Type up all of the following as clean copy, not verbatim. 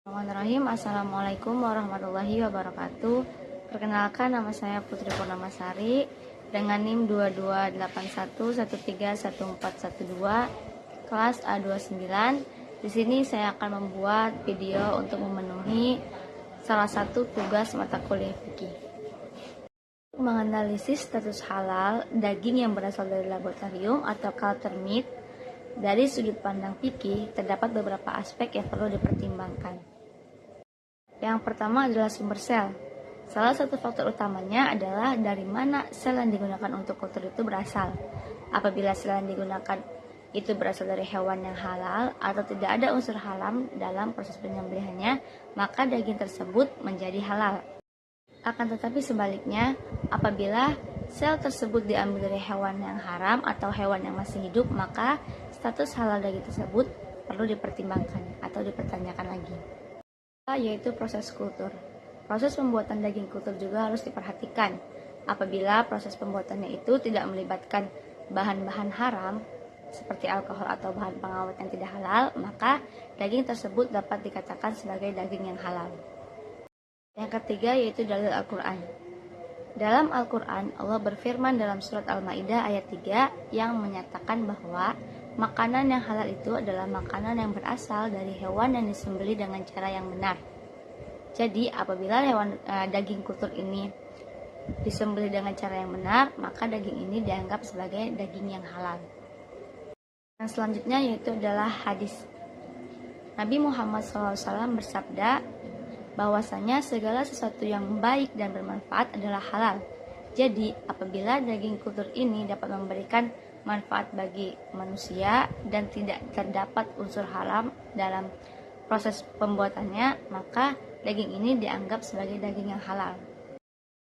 Bismillahirrahmanirrahim. Assalamualaikum warahmatullahi wabarakatuh. Perkenalkan, nama saya Putri Purnamasari dengan NIM 2281131412 kelas A29. Di sini saya akan membuat video untuk memenuhi salah satu tugas mata kuliah fikih. Menganalisis status halal daging yang berasal dari laboratorium atau culture meat. Dari sudut pandang fikih, terdapat beberapa aspek yang perlu dipertimbangkan. Yang pertama adalah sumber sel. Salah satu faktor utamanya adalah dari mana sel yang digunakan untuk kultur itu berasal. Apabila sel yang digunakan itu berasal dari hewan yang halal atau tidak ada unsur haram dalam proses penyembelihannya, maka daging tersebut menjadi halal. Akan tetapi sebaliknya, apabila sel tersebut diambil dari hewan yang haram atau hewan yang masih hidup, maka status halal daging tersebut perlu dipertimbangkan atau dipertanyakan lagi. Yaitu proses kultur. Proses pembuatan daging kultur juga harus diperhatikan. Apabila proses pembuatannya itu tidak melibatkan bahan-bahan haram seperti alkohol atau bahan pengawet yang tidak halal, maka daging tersebut dapat dikatakan sebagai daging yang halal. Yang ketiga yaitu dalil Al-Quran. Dalam Al-Quran, Allah berfirman dalam surat Al-Ma'idah ayat 3 yang menyatakan bahwa makanan yang halal itu adalah makanan yang berasal dari hewan yang disembelih dengan cara yang benar. Jadi, apabila daging kultur ini disembelih dengan cara yang benar, maka daging ini dianggap sebagai daging yang halal. Yang selanjutnya yaitu adalah hadis. Nabi Muhammad SAW bersabda bahwasanya segala sesuatu yang baik dan bermanfaat adalah halal. Jadi, apabila daging kultur ini dapat memberikan manfaat bagi manusia dan tidak terdapat unsur haram dalam proses pembuatannya, maka daging ini dianggap sebagai daging yang halal.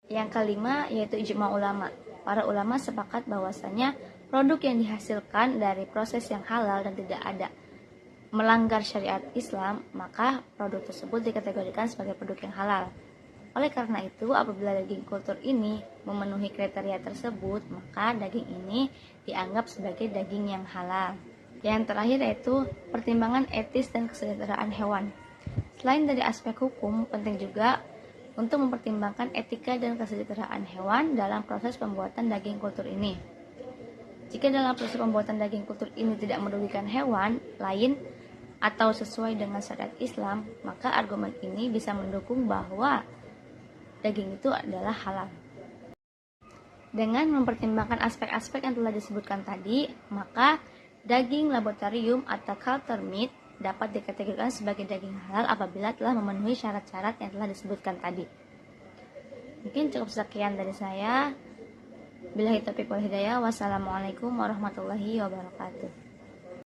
Yang kelima yaitu ijma ulama. Para ulama sepakat bahwasanya produk yang dihasilkan dari proses yang halal dan tidak ada melanggar syariat Islam, maka produk tersebut dikategorikan sebagai produk yang halal. Oleh karena itu, apabila daging kultur ini memenuhi kriteria tersebut, maka daging ini dianggap sebagai daging yang halal. Yang terakhir yaitu pertimbangan etis dan kesejahteraan hewan. Selain dari aspek hukum, penting juga untuk mempertimbangkan etika dan kesejahteraan hewan dalam proses pembuatan daging kultur ini. Jika dalam proses pembuatan daging kultur ini tidak merugikan hewan lain atau sesuai dengan syariat Islam, maka argumen ini bisa mendukung bahwa daging itu adalah halal. Dengan mempertimbangkan aspek-aspek yang telah disebutkan tadi, maka daging laboratorium atau culture meat dapat dikategorikan sebagai daging halal apabila telah memenuhi syarat-syarat yang telah disebutkan tadi. Mungkin cukup sekian dari saya. Billahi taufiq wal hidayah. Wassalamualaikum warahmatullahi wabarakatuh.